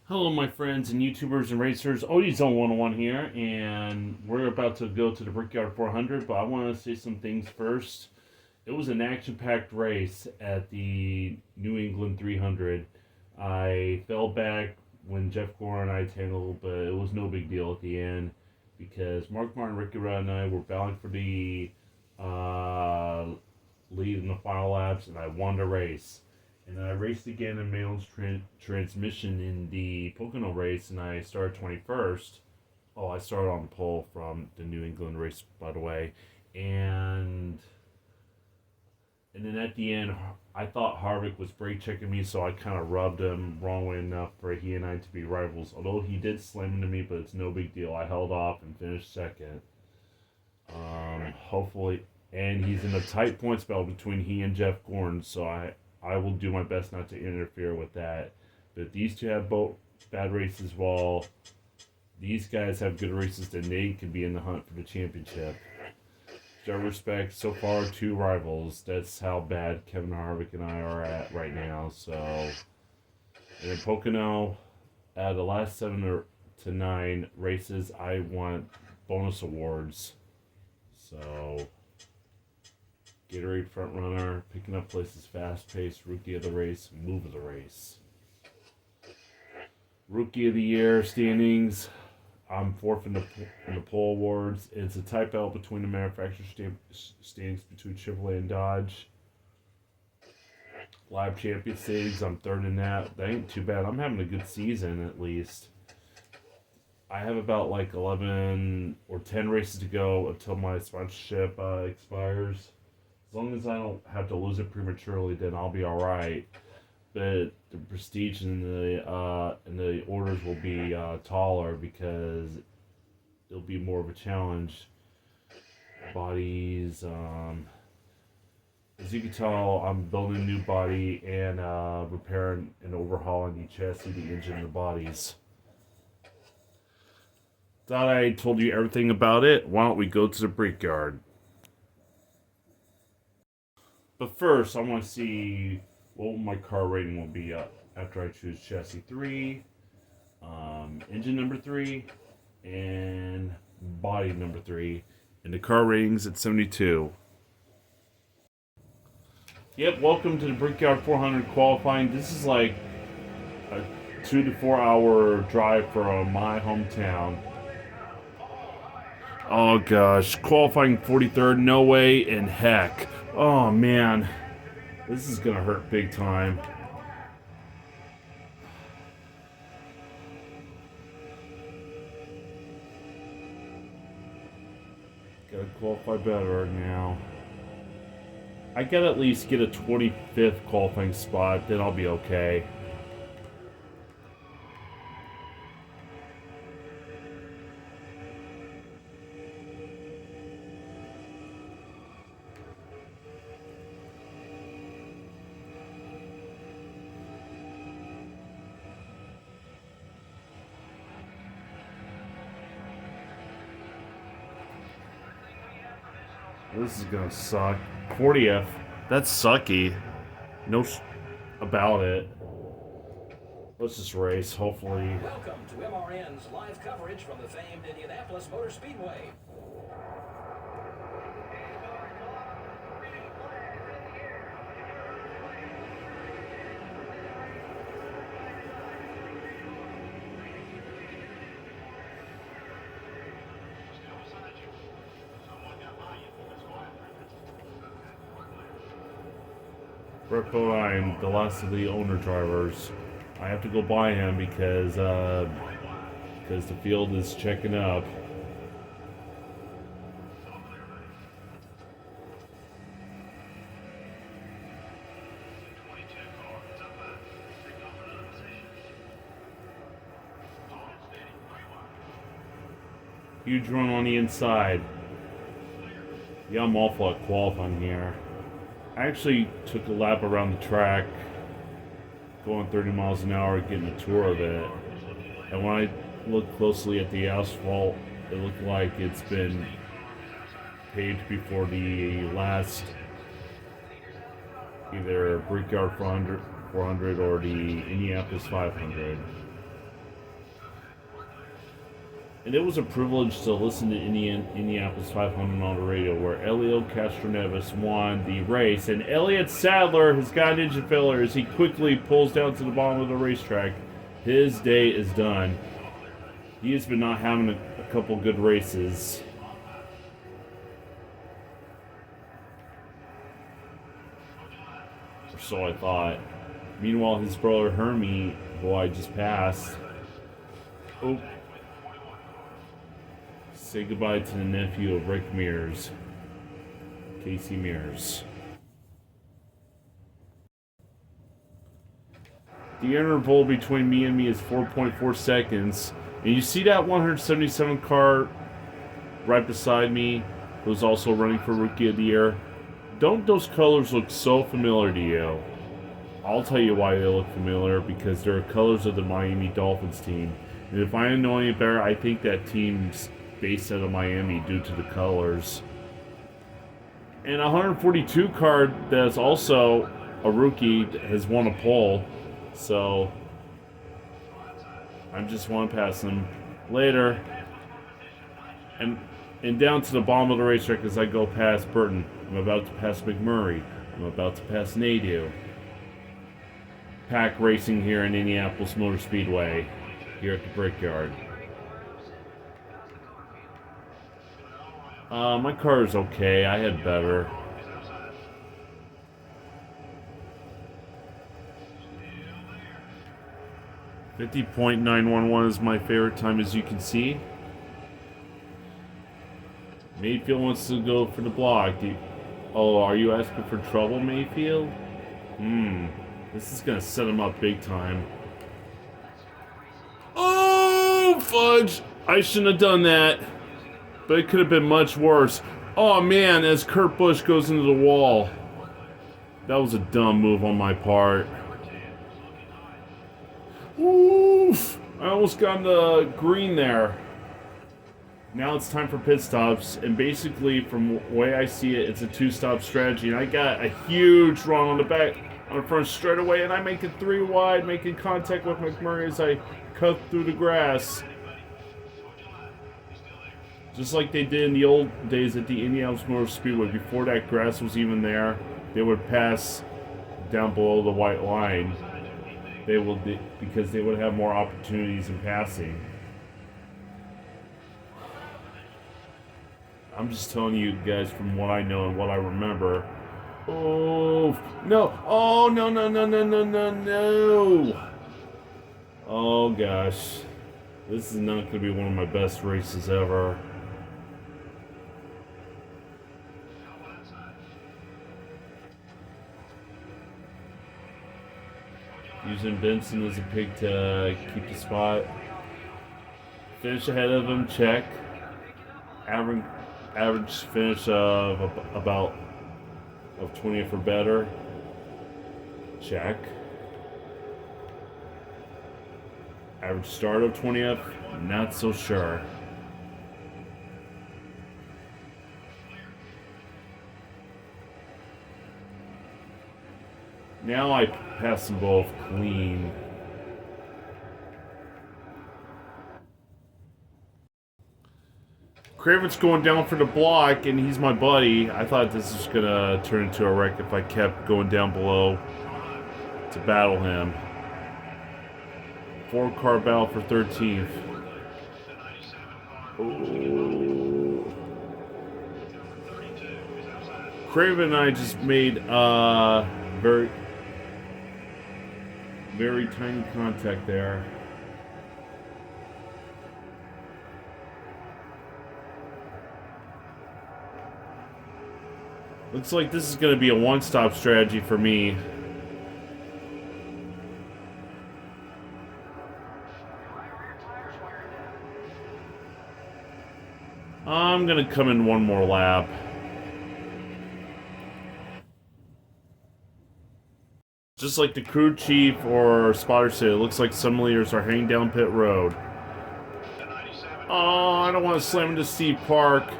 Hello, my friends and YouTubers and racers. Odie's on 101 here, and we're about to go to the Brickyard 400, but I want to say some things first. It was an action packed race at the New England 300. I fell back when Jeff Gore and I tangled, but it was no big deal at the end because Mark Martin, Ricky Rudd, and I were battling for the uh, lead in the final laps, and I won the race. And I raced again in Malin's transmission in the Pocono race, and I started 21st. Oh, I started on the pole from the New England race, by the way. And then at the end, I thought Harvick was brake checking me, so I kind of rubbed him wrong way enough for he and I to be rivals. Although he did slam into me, but it's no big deal. I held off and finished second. Hopefully, and he's in a tight points battle between he and Jeff Gordon, so I will do my best not to interfere with that. But these two have both bad races, while these guys have good races, then they can be in the hunt for the championship. With respect, so far, two rivals. That's how bad Kevin Harvick and I are at right now. So, and in Pocono, out of the last 7 to 9 races, I want bonus awards. So, Gatorade front runner, picking up places fast paced, rookie of the race, move of the race. Rookie of the year standings. I'm fourth in the poll awards. It's a type out between the manufacturer standings between Chevrolet and Dodge. Live champion standings, I'm third in that. That ain't too bad. I'm having a good season at least. I have about like 11 or 10 races to go until my sponsorship expires. As long as I don't have to lose it prematurely, then I'll be all right. But the prestige and the orders will be taller because it'll be more of a challenge. Bodies, as you can tell, I'm building a new body and repairing and overhauling the chassis, the engine, and the bodies. Thought I told you everything about it. Why don't we go to the brickyard? But first, I want to see what my car rating will be after I choose chassis 3, engine number 3, and body number 3. And the car rating's at 72. Yep, welcome to the Brickyard 400 qualifying. This is like a 2 to 4 hour drive from my hometown. Oh gosh, qualifying 43rd, no way in heck. Oh man, this is gonna hurt big time. Gotta qualify better now. I gotta at least get a 25th qualifying spot, then I'll be okay. This is gonna suck. 40th. That's sucky. No about it. Let's just race, hopefully. Welcome to MRN's live coverage from the famed Indianapolis Motor Speedway. Brett I'm the last of the owner drivers. I have to go buy him because the field is checking up. Huge run on the inside. Yeah, I'm awful at qualifying here. I actually took a lap around the track, going 30 miles an hour, getting a tour of it. And when I looked closely at the asphalt, it looked like it's been paved before the last either Brickyard 400 or the Indianapolis 500. And it was a privilege to listen to Indianapolis 500 on the radio, where Elio Castroneves won the race. And Elliott Sadler has got engine failure as he quickly pulls down to the bottom of the racetrack. His day is done. He has been not having a couple good races. Or so I thought. Meanwhile, his brother Hermie, who I just passed. Oh. Say goodbye to the nephew of Rick Mears, Casey Mears. The interval between me and me is 4.4 seconds. And you see that 177 car right beside me, who's also running for Rookie of the Year? Don't those colors look so familiar to you? I'll tell you why they look familiar, because they're colors of the Miami Dolphins team. And if I know any better, I think that team's based out of Miami due to the colors. And a 142 card that's also a rookie has won a pole. So I just want to pass him later. And down to the bottom of the racetrack as I go past Burton. I'm about to pass McMurray. I'm about to pass Nadeau. Pack racing here in Indianapolis Motor Speedway, here at the Brickyard. My car is okay. I had better. .911 is my favorite time, as you can see. Mayfield wants to go for the block. Oh, are you asking for trouble, Mayfield? This is gonna set him up big time. Oh, fudge! I shouldn't have done that. But it could have been much worse. Oh man, as Kurt Busch goes into the wall. That was a dumb move on my part. Oof! I almost got into green there. Now it's time for pit stops, and basically, from the way I see it, it's a two-stop strategy. And I got a huge run on the back, on the front straightaway, and I make it 3 wide, making contact with McMurray as I cut through the grass. Just like they did in the old days at the Indianapolis Motor Speedway, before that grass was even there, they would pass down below the white line. Because they would have more opportunities in passing. I'm just telling you guys from what I know and what I remember. Oh no! Oh no! No! No! No! No! No! No! Oh gosh, this is not going to be one of my best races ever. Using Benson as a pig to keep the spot. Finish ahead of him, check. Average finish of about 20th or better. Check. Average start of 20th, not so sure. Now I pass them both clean. Kraven's going down for the block, and he's my buddy. I thought this was going to turn into a wreck if I kept going down below to battle him. 4-car battle for 13th. Oh. Craven and I just made very tiny contact there. Looks like this is going to be a one-stop strategy for me. I'm going to come in one more lap. Just like the crew chief or spotter said, it looks like some leaders are heading down pit road. Oh, I don't want to slam into Steve Park.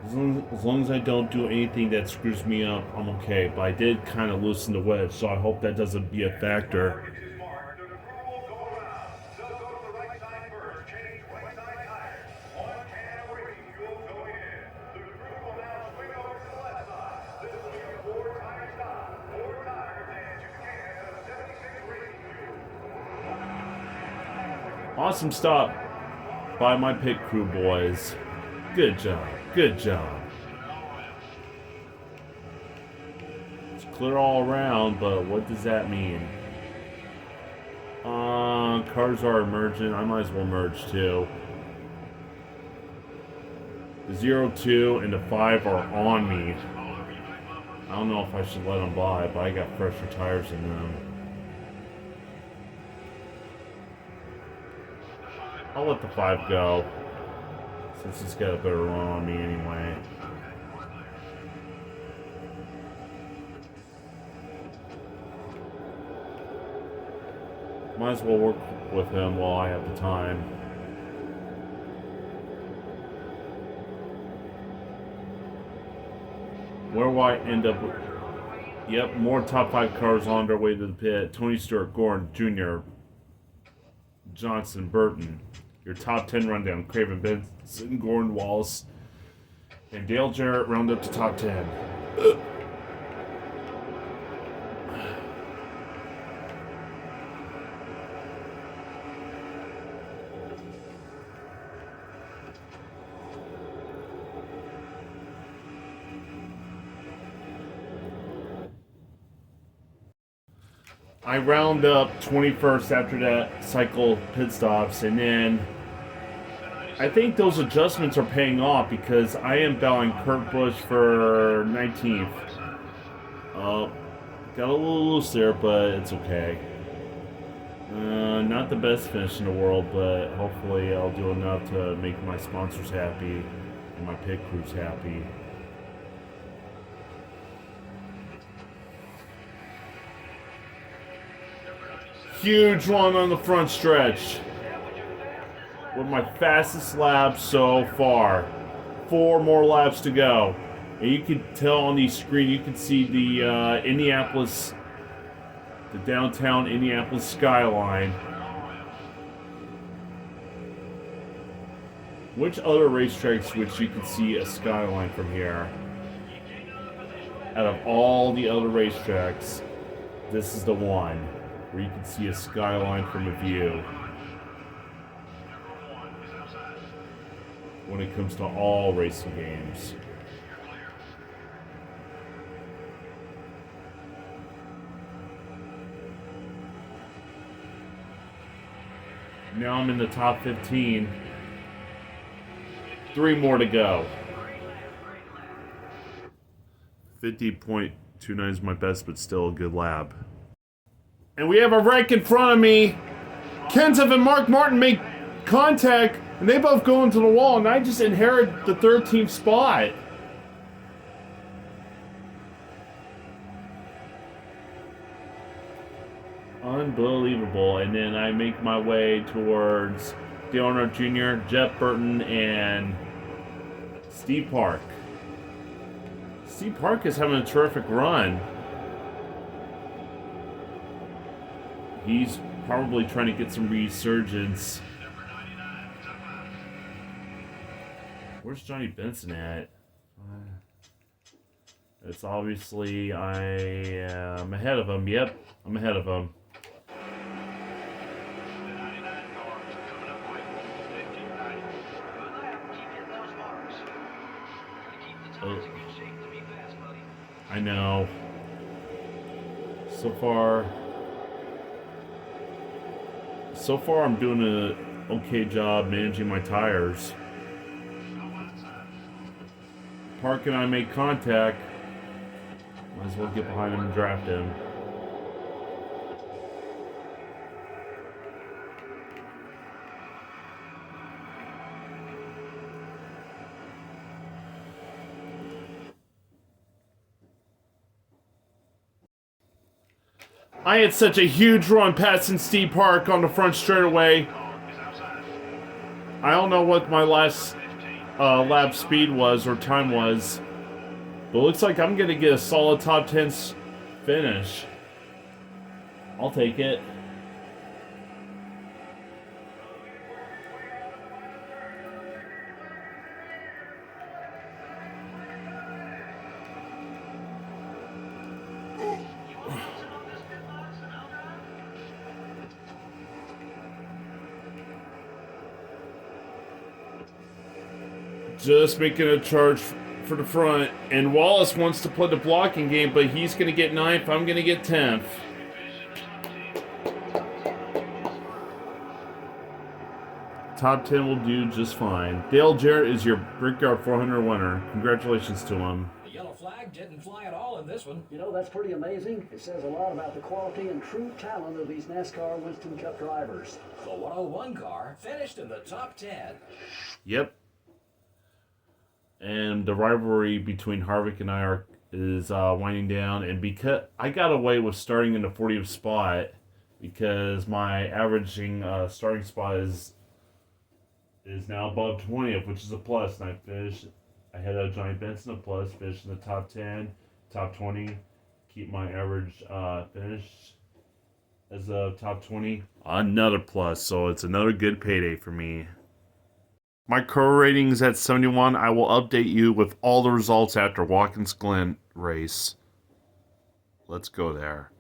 As long as I don't do anything that screws me up, I'm okay. But I did kind of loosen the wedge, so I hope that doesn't be a factor. Awesome stop by my pit crew, boys. Good job. Good job. It's clear all around, but what does that mean? Cars are emerging. I might as well merge too. The 0-2 and the 5 are on me. I don't know if I should let them by, but I got fresher tires in them. I'll let the 5 go, since it's got a better run on me anyway. Might as well work with him while I have the time. Where will I end up with? Yep, more top 5 cars on their way to the pit. Tony Stewart, Gordon, Jr., Johnson, Burton. Your top 10 rundown. Craven, Benson, Gordon, Wallace, and Dale Jarrett round up to top 10. I round up 21st after that cycle pit stops, and then I think those adjustments are paying off because I am battling Kurt Busch for 19th. Got a little loose there, but it's okay. Not the best finish in the world, but hopefully I'll do enough to make my sponsors happy and my pit crews happy. Huge run on the front stretch. With my fastest lap so far. 4 more laps to go. And you can tell on the screen, you can see the Indianapolis, the downtown Indianapolis skyline. Which other racetracks which you can see a skyline from here? Out of all the other racetracks, this is the one where you can see a skyline from a view. When it comes to all racing games. Now I'm in the top 15. 3 more to go. 50.29 is my best, but still a good lap. And we have a wreck in front of me. Kenseth and Mark Martin make contact, and they both go into the wall, and I just inherit the 13th spot. Unbelievable. And then I make my way towards Dale Earnhardt Jr., Jeff Burton, and Steve Park. Steve Park is having a terrific run. He's probably trying to get some resurgence. Where's Johnny Benson at? It's obviously I am ahead of him. Yep, I'm ahead of him. Oh. I know. So far I'm doing an okay job managing my tires. Park and I make contact. Might as well get behind him and draft him. I had such a huge run passing Steve Park on the front straightaway. I don't know what my last lap speed was or time was. But it looks like I'm going to get a solid top 10 finish. I'll take it. Just making a charge for the front. And Wallace wants to play the blocking game, but he's going to get 9th. I'm going to get 10th. Top 10 will do just fine. Dale Jarrett is your Brickyard 400 winner. Congratulations to him. The yellow flag didn't fly at all in this one. You know, that's pretty amazing. It says a lot about the quality and true talent of these NASCAR Winston Cup drivers. The 101 car finished in the top 10. Yep. And the rivalry between Harvick and I is winding down. And because I got away with starting in the 40th spot, because my averaging starting spot is now above 20th, which is a plus. And I finished ahead of Johnny Benson, a plus. Finished in the top 10, top 20. Keep my average finish as a top 20. Another plus. So it's another good payday for me. My car rating is at 71. I will update you with all the results after Watkins Glen race. Let's go there.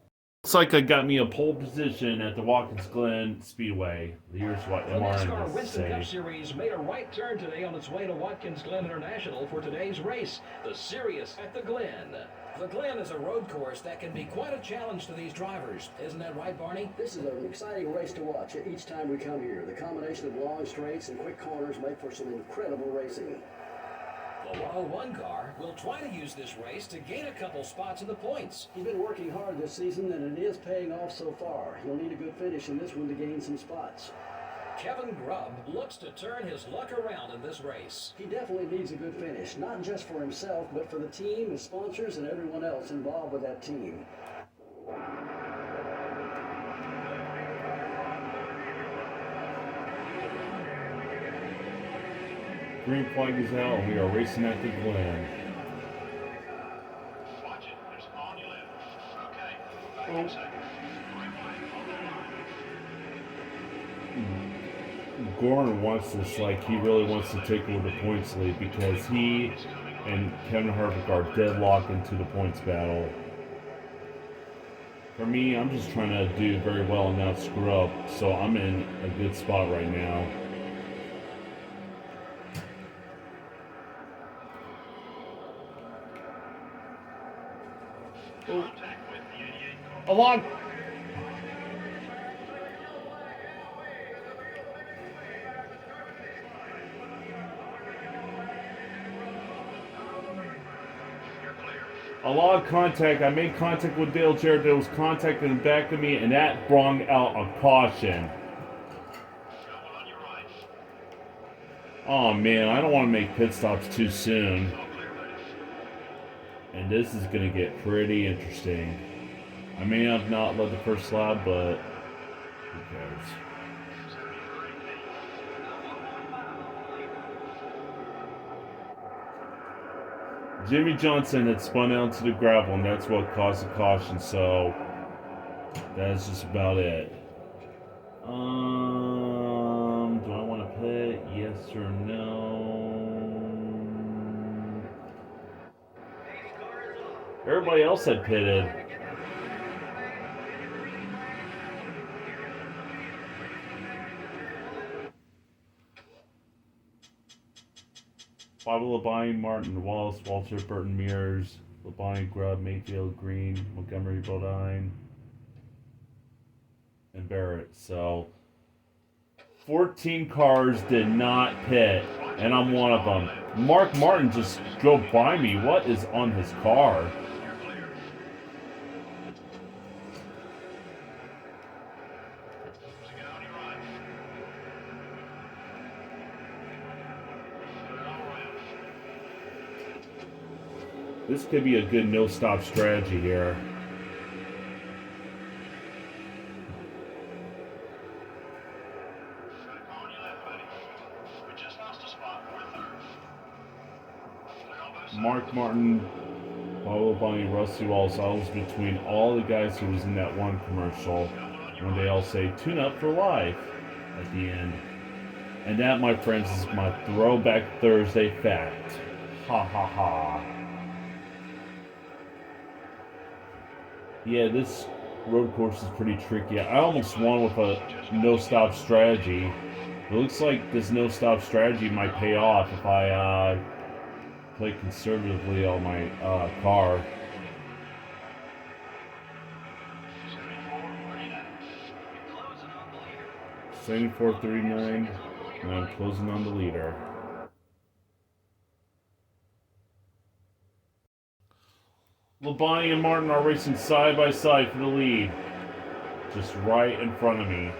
Looks like I got me a pole position at the Watkins Glen Speedway. Here's what The MRN NASCAR has to Winston Cup say. Series made a right turn today on its way to Watkins Glen International for today's race, the Sirius at the Glen. The Glen is a road course that can be quite a challenge to these drivers. Isn't that right, Barney? This is an exciting race to watch each time we come here. The combination of long straights and quick corners make for some incredible racing. The 101 car will try to use this race to gain a couple spots in the points. He's been working hard this season, and it is paying off so far. He'll need a good finish in this one to gain some spots. Kevin Grubb looks to turn his luck around in this race. He definitely needs a good finish, not just for himself, but for the team, his sponsors, and everyone else involved with that team. Green flag is out, and we are racing at the Glen. Watch it. There's on your left. Okay. Back in second. Goran wants this like he really wants to take over the points lead because he and Kevin Harvick are deadlocked into the points battle. For me, I'm just trying to do very well and not screw up, so I'm in a good spot right now. A lot. A lot of contact. I made contact with Dale Jarrett. There was contact in the back of me, and that brought out a caution. Oh man, I don't want to make pit stops too soon. And this is going to get pretty interesting. I may have not led the first lap, but who cares? Jimmy Johnson had spun out to the gravel, and that's what caused the caution, so that's just about it. Do I want to pit? Yes or no? Everybody else had pitted. Bobby Labine, Martin Wallace, Walter, Burton, Mears, Labine, Grubb, Mayfield, Green, Montgomery, Bodine, and Barrett. So 14 cars did not pit, and I'm one of them. Mark Martin just drove by me. What is on his car? This could be a good no-stop strategy here. Mark Martin, Pablo Bonnie, Rusty Wallace. I was between all the guys who was in that one commercial when they all say "tune up for life" at the end. And that, my friends, is my Throwback Thursday fact. Ha ha ha. Yeah, this road course is pretty tricky. I almost won with a no-stop strategy. It looks like this no-stop strategy might pay off if I play conservatively on my car. 74.39, and I'm closing on the leader. Labonte and Martin are racing side by side for the lead, just right in front of me.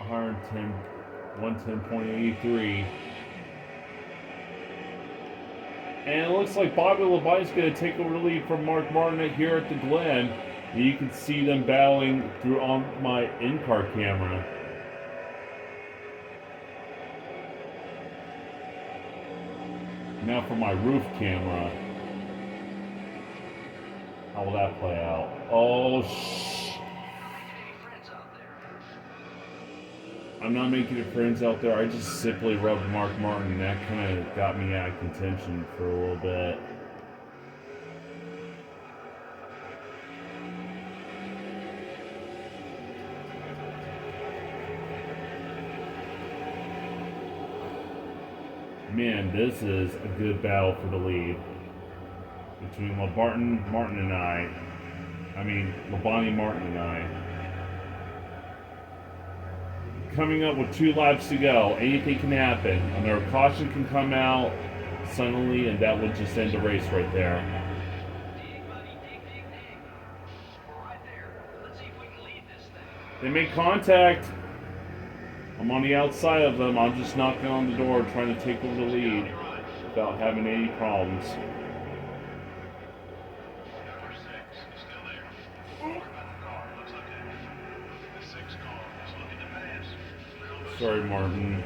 $110, 110.83. And it looks like Bobby Labonte's going to take over the lead from Mark Martin here at the Glen. And you can see them battling through on my in-car camera. Now for my roof camera. How will that play out? Oh, I'm not making it friends out there. I just simply rubbed Mark Martin, and that kind of got me out of contention for a little bit. Man, this is a good battle for the lead between Martin and I. I mean, Labonte, Martin, and I. Coming up with 2 laps to go. Anything can happen. Another caution can come out suddenly, and that would just end the race right there. They make contact. I'm on the outside of them. I'm just knocking on the door, trying to take over the lead without having any problems. Sorry, Martin.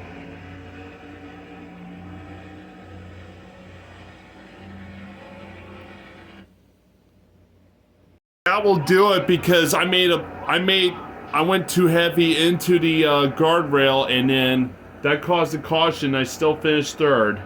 That will do it because I went too heavy into the guardrail, and then that caused a caution. I still finished third.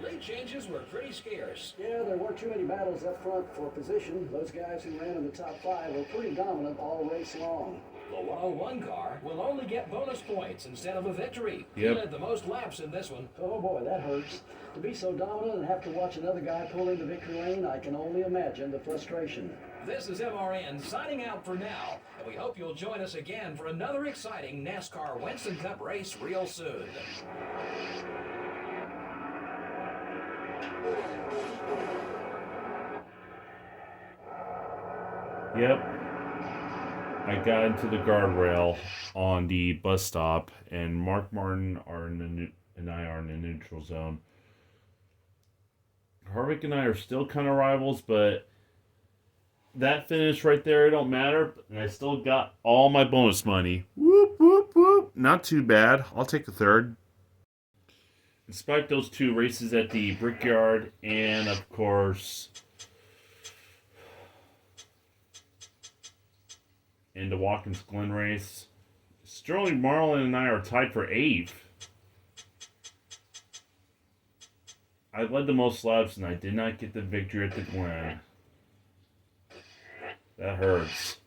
Late changes were pretty scarce. Yeah, there weren't too many battles up front for position. Those guys who ran in the top 5 were pretty dominant all race long. The 101 car will only get bonus points instead of a victory. Yep. He led the most laps in this one. Oh boy, that hurts. To be so dominant and have to watch another guy pull into victory lane, I can only imagine the frustration. This is MRN signing out for now, and we hope you'll join us again for another exciting NASCAR Winston Cup race real soon. Yep. I got into the guardrail on the bus stop, and Mark Martin and I are in the neutral zone. Harvick and I are still kind of rivals, but that finish right there, it don't matter. And I still got all my bonus money. Whoop, whoop, whoop. Not too bad. I'll take a third. Despite those 2 races at the Brickyard and, of course, in the Watkins Glen race, Sterling Marlin and I are tied for 8th. I led the most laps, and I did not get the victory at the Glen. That hurts.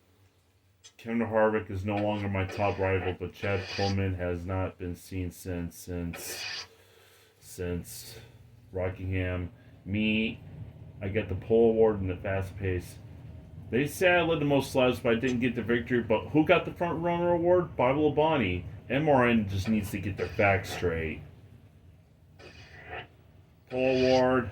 Kevin Harvick is no longer my top rival, but Chad Coleman has not been seen since Rockingham. Me, I got the pole award in the fast pace. They say I led the most laps, but I didn't get the victory. But who got the front runner award? Bobby Labonte. MRN just needs to get their facts straight. Pole award.